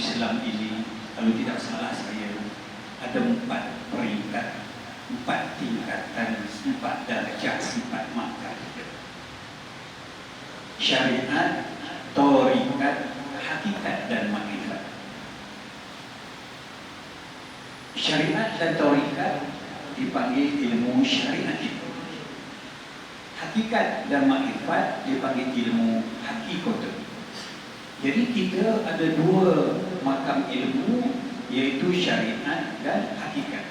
Islam ini, kalau tidak salah saya, ada 4 peringkat, 4 tingkatan, 4 darjah, 4 markah. Syariat, thariqat, hakikat dan makrifat. Syariat dan thariqat dipanggil ilmu syariat. Hakikat dan makrifat dipanggil ilmu hakikat. Jadi kita ada 2 makam ilmu, yaitu syariat dan hakikat.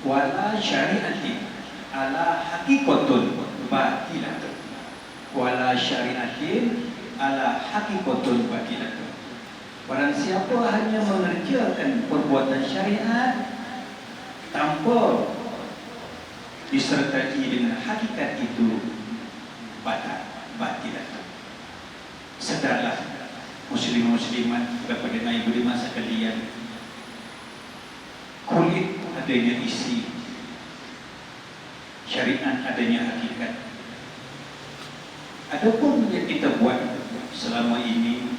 Wala syariatin ala hakikatun batilatun. Wala syariatin ala hakikatun batilatun. Barang siapa hanya mengerjakan perbuatan syariat tanpa disertai dengan hakikat, itu batilatun. Sedarlah muslim-muslimat kepada Nabi di masa kalian, kulit adanya isi, syariat adanya hakikat. Adapun yang kita buat selama ini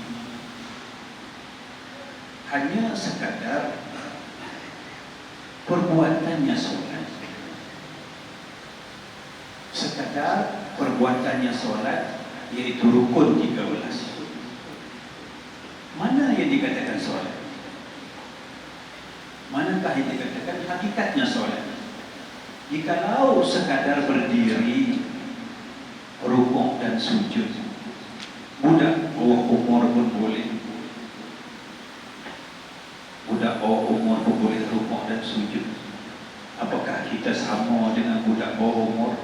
hanya sekadar perbuatannya solat, sekadar perbuatannya solat, yaitu rukun 13. Mana yang dikatakan solat? Manakah yang dikatakan hakikatnya solat? Jikalau sekadar berdiri, rukuk dan sujud, budak bawah umur pun boleh, budak bawah umur pun boleh rukuk dan sujud. Apakah kita sama dengan budak bawah umur?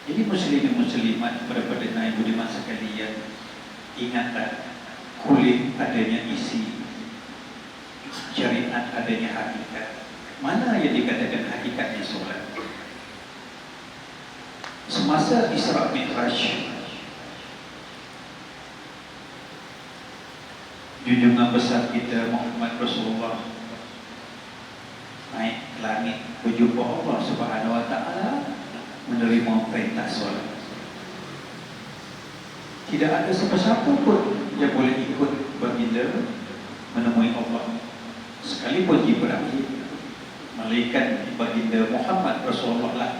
Jadi muslimin muslimat daripada Nabi di masa kalian, ingatlah, kulit adanya isi, syariat adanya hakikat. Mana yang dikatakan hakikatnya solat? Semasa Isra Mi'raj, junjungan besar kita Muhammad Rasulullah naik ke langit berjumpa Allah Subhanahu wa taala, menerima perintah solat. Tidak ada siapa-siapa pun yang boleh ikut baginda menemui Allah, sekalipun Jibril, malaikat baginda Muhammad Rasulullah lah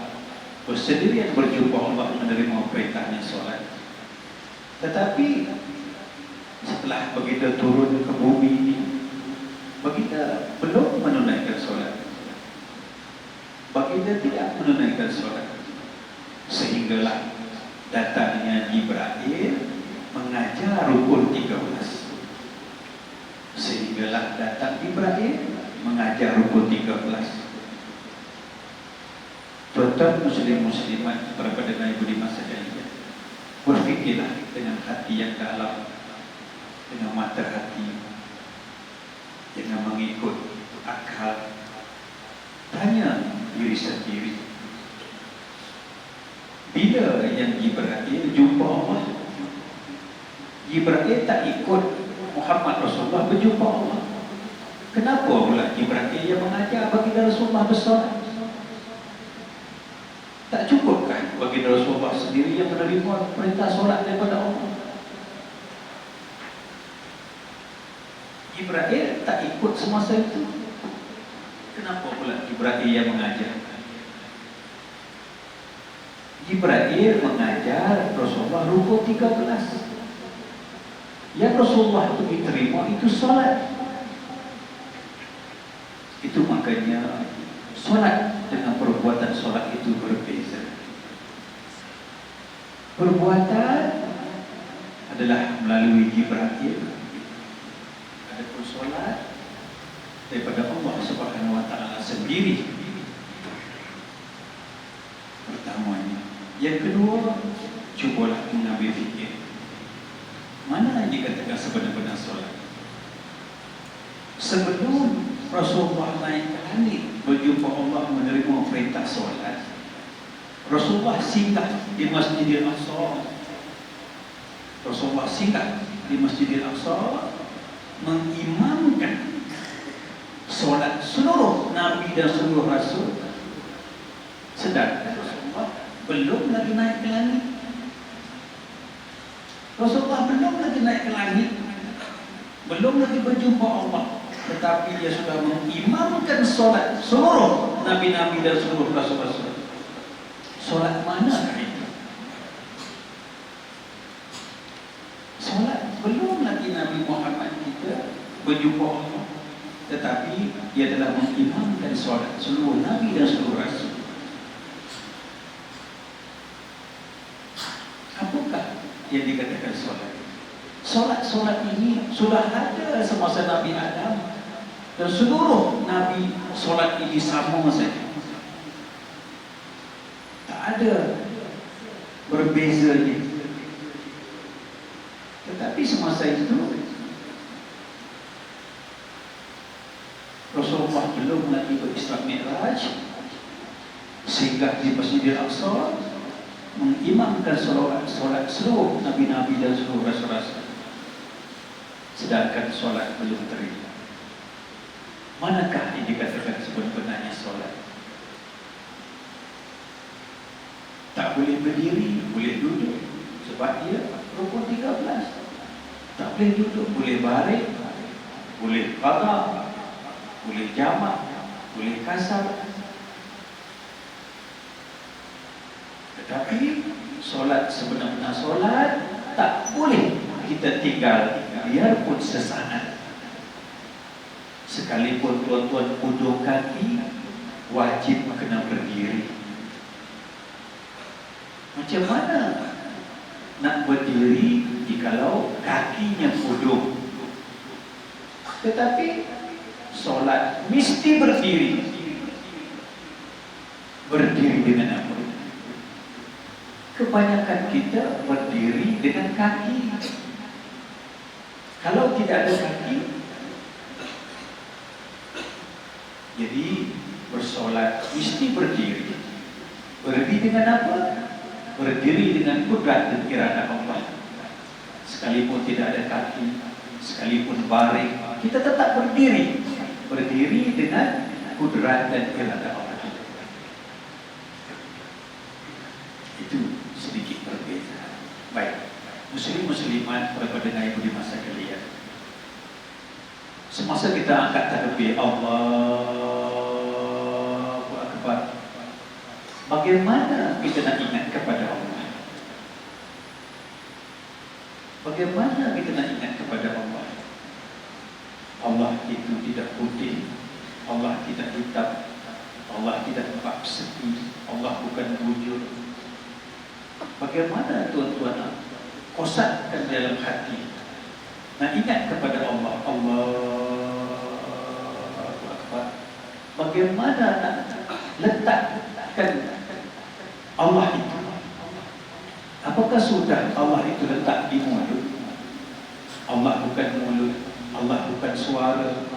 bersendirian berjumpa Allah, menerima perintahnya solat. Tetapi setelah baginda turun ke bumi ini, baginda belum menunaikan solat. Baginda tidak menunaikan solat, sehinggalah datangnya Jibril mengajar rukun 13. Sehinggalah datang Jibril mengajar rukun 13. Tuan-tuan muslim-muslimat daripada Nabi di masa kalian, berfikirlah dengan hati yang dalam, dengan mata hati, jangan mengikut akal. Tanya diri sendiri, bila yang Jibril jumpa Allah, Jibril tak ikut Muhammad Rasulullah berjumpa Allah. Kenapa pula Jibril yang mengajar baginda Rasulullah bersolat? Tak cukupkah baginda Rasulullah sendiri yang menerima perintah solat daripada Allah? Jibril tak ikut semasa itu. Kenapa pula Jibril yang mengajar? Jibril mengajar Rasulullah rukun 13. Yang Rasulullah itu diterima itu solat. Itu makanya solat dengan perbuatan solat itu berbeza. Perbuatan adalah melalui Jibril. Adapun solat daripada Allah Subhanahu wa taala sendiri. Pertamanya. Yang kedua, cubalah mengambil fikir, mana yang dikatakan sebenar-benar solat. Sebelum Rasulullah naik ke langit berjumpa Allah, menerima perintah solat, Rasulullah singgah di Masjidil Aqsa. Rasulullah singgah di Masjidil Aqsa mengimamkan solat seluruh Nabi dan seluruh Rasul, sedangkan Rasulullah belum lagi naik ke langit. Rasulullah belum lagi naik ke langit, belum lagi berjumpa Allah, tetapi dia sudah mengimamkan solat seluruh nabi-nabi dan seluruh rasul-rasul. Solat mana itu? Solat belum lagi Nabi Muhammad kita berjumpa Allah, tetapi dia telah mengimamkan solat seluruh nabi dan seluruh rasul. Apakah yang dikatakan solat? Solat ini sudah ada semasa Nabi Adam, dan seluruh nabi solat ini sama saja, tak ada berbezanya. Tetapi semasa itu Rasulullah belum lagi berisra Mi'raj, sehingga di Masjidil Aqsa mengimamkan solat seluruh nabi-nabi dan seluruh rasul-rasul, sedangkan solat belum terima. Manakah yang dikatakan sebenarnya solat? Tak boleh berdiri, boleh duduk, sebab dia rukun 13. Tak boleh duduk, boleh baring, boleh qada, boleh jamak, boleh kasar. Tetapi solat sebenar-benar solat tak boleh kita tinggal biarpun sesaat. Sekalipun tuan-tuan ujung kaki, wajib kena berdiri. Macam mana nak berdiri jikalau kakinya pudung? Tetapi solat mesti berdiri. Berdiri dengan apa? Kebanyakan kita berdiri dengan kaki. Kalau tidak ada kaki, jadi bersolat mesti berdiri. Berdiri dengan apa? Berdiri dengan kudrat dan iradah Allah. Sekalipun tidak ada kaki, sekalipun baring, kita tetap berdiri. Berdiri dengan kudrat dan iradah Allah. Itu sedikit berbeza. Baik, muslim-muslimat, para pendengar yang budiman sekalian, semasa kita angkat takbir Allahu Akbar, bagaimana kita nak ingat kepada Allah? Bagaimana kita nak ingat kepada Allah? Allah itu tidak putih, Allah tidak hitam, Allah tidak bak sepi, Allah bukan wujud. Bagaimana tuan-tuan nak kosatkan dalam hati, nak ingat kepada Allah? Allahu Akbar. Bagaimana nak letakkan Allah itu? Apakah sudah Allah itu letak di mulut? Allah bukan mulut, Allah bukan suara.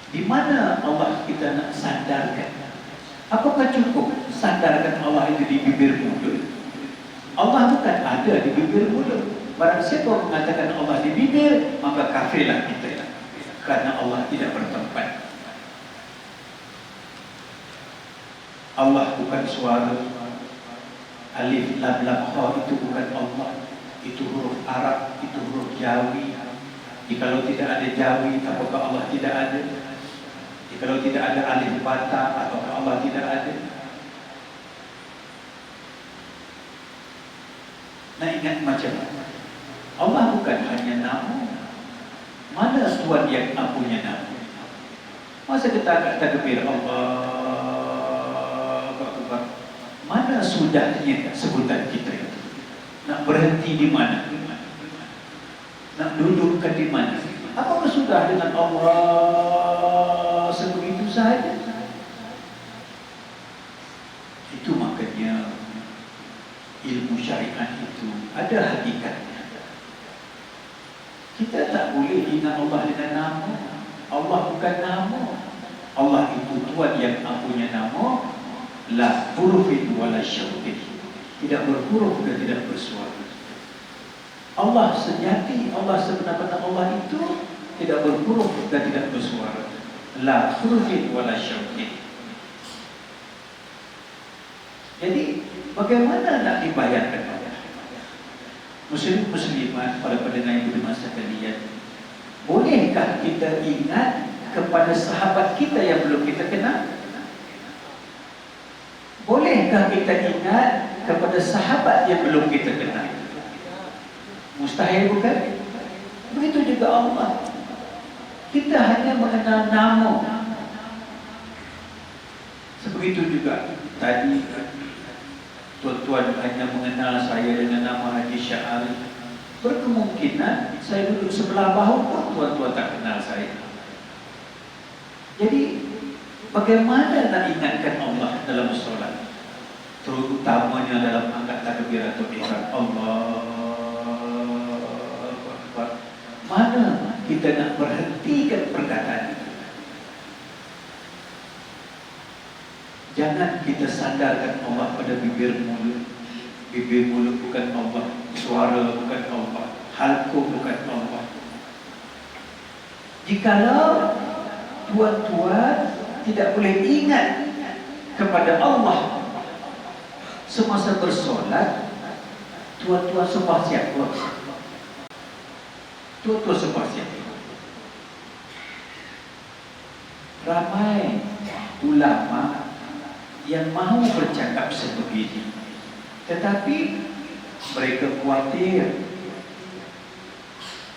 Di mana Allah kita nak sandarkan? Apakah cukup sandarkan Allah itu di bibir mulut? Allah bukan ada di bibir mulut. Barang siapa mengatakan Allah di bibir, maka kafirlah kita, karena Allah tidak bertempat. Allah bukan suara. Alif lam lam ha itu bukan Allah. Itu huruf Arab, itu huruf Jawi. Jikalau tidak ada Jawi, apakah Allah tidak ada? Jikalau tidak ada alif bata, apakah Allah tidak ada? Nah, ingat macam mana? Allah bukan hanya nama. Mana Tuhan yang punya nama? Masa kita agak takbir Allah Akbar, mana sudahnya sebutan kita itu? Nak berhenti di mana? Nak dudukkan di mana? Apakah sudah dengan Allah sebegitu saja? Itu makanya ilmu syariat itu ada hakikatnya. Kita tak boleh ingat Allah dengan nama. Allah bukan nama. Allah itu Tuhan yang punya nama. La hurufin wala syautin. Tidak berhuruf dan tidak bersuara. Allah sejati, Allah sebenar-benar Allah itu tidak berhuruf dan tidak bersuara. La hurufin wala syautin. Jadi bagaimana nak dibayarkan Allah? Muslim muslimat, para pendengar yang bermasa sekalian, bolehkah kita ingat kepada sahabat kita yang belum kita kenal? Bolehkah kita ingat kepada sahabat yang belum kita kenal? Mustahil, bukan? Begitu juga Allah. Kita hanya mengenal nama. Sebegitu juga tadi tuan-tuan hanya mengenal saya dengan nama Haji Syahari. Berkemungkinan saya duduk sebelah bahu pun tuan-tuan tak kenal saya. Jadi bagaimana nak ingatkan Allah dalam solat? Terutamanya dalam angkat takbiratul ihram. Allahu Akbar. Mana kita nak berhentikan perkataan itu? Jangan kita sandarkan Allah pada bibir mulut. Bibir mulut bukan Allah, suara bukan Allah, halku bukan Allah. Jikalau tuan-tuan tidak boleh ingat kepada Allah semasa bersolat, tuan-tuan sembah siapa? Tuan-tuan sembah siapa? Ramai ulama yang mahu bercakap sebegini, tetapi mereka khawatir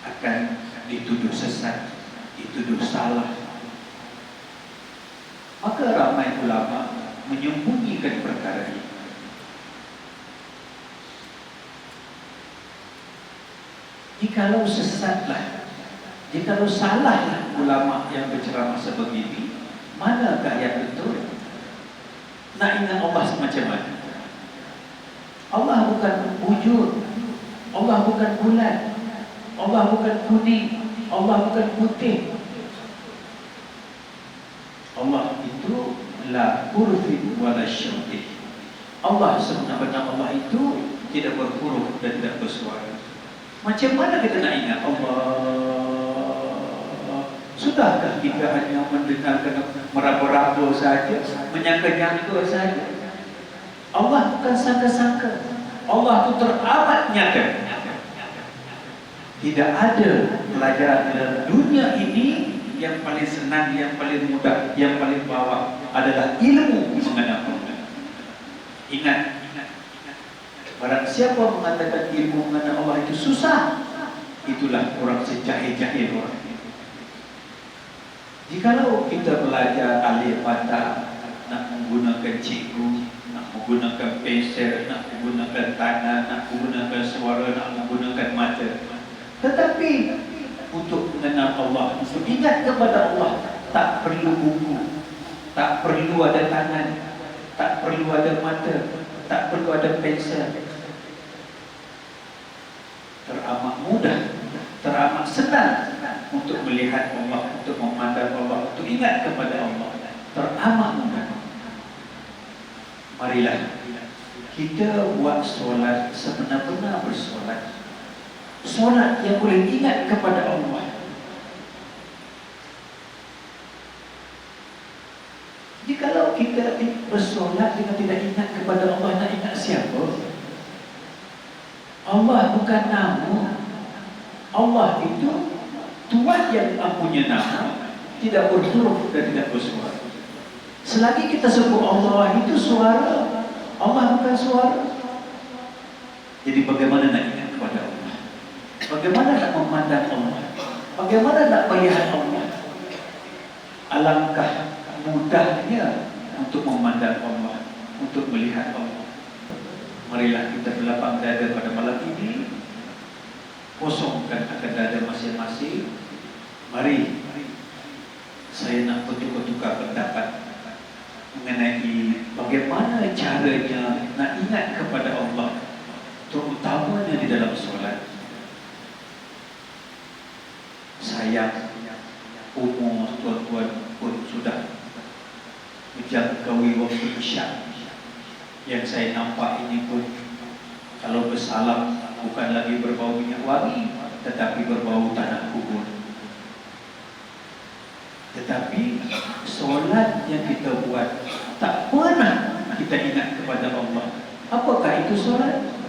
akan dituduh sesat, dituduh salah. Maka ramai ulama menyembunyikan perkara ini. Jikalau sesatlah, jikalau salahlah ulama yang berceramah sebegini, manakah yang betul? Nak ingat Allah semacam mana? Allah bukan wujud, Allah bukan bulan, Allah bukan kuning, Allah bukan putih. Allah itu la urfin wala syautin. Allah sebenarnya Allah itu tidak berhuruf dan tidak bersuara. Macam mana kita nak ingat Allah? Sudahkah kita hanya mendengarkan meraba-raba saja, menyangka-nyangka saja? Allah bukan sangka-sangka. Allah itu teramat nyata. Tidak ada pelajaran dalam dunia ini yang paling senang, yang paling mudah, yang paling bawah adalah ilmu mengenal Allah. Ingat, barang siapa mengatakan ilmu mengenal Allah itu susah, itulah orang sejahil-jahil orang. Jikalau kita belajar alif bata, nak menggunakan cikgu, nak menggunakan pensel, nak menggunakan tangan, nak menggunakan suara, nak menggunakan mata, tetapi untuk mengenal Allah, untuk ingat kepada Allah, tak perlu buku, tak perlu ada tangan, tak perlu ada mata, tak perlu ada pensel. Teramat mudah, teramat senang untuk melihat Allah, untuk memandang Allah, untuk ingat kepada Allah. Teramat mudah. Marilah kita buat solat sebenar-benar bersolat. Solat yang boleh ingat kepada Allah. Jikalau kita bersolat dengan tidak ingat kepada Allah, nak ingat siapa? Allah bukan nama. Allah itu Tuhan yang mempunyai nama, tidak berhuruf dan tidak bersuara. Selagi kita sebut Allah itu suara, Allah bukan suara. Jadi bagaimana nak ingat kepada Allah? Bagaimana nak memandang Allah? Bagaimana nak melihat Allah? Alangkah mudahnya untuk memandang Allah, untuk melihat Allah. Marilah kita berlapang dada pada malam ini, kosongkan akan dada masing-masing. Mari, saya nak bertukar-tukar pendapat mengenai bagaimana caranya nak ingat kepada Allah, terutamanya di dalam solat. Sayang, umur tuan-tuan pun sudah menjangkaui waktu isyak. Yang saya nampak ini pun, kalau bersalam bukan lagi berbau minyak wangi, tetapi berbau tanah kubur. Tetapi solat yang kita buat tak pernah kita ingat kepada Allah. Apakah itu solat?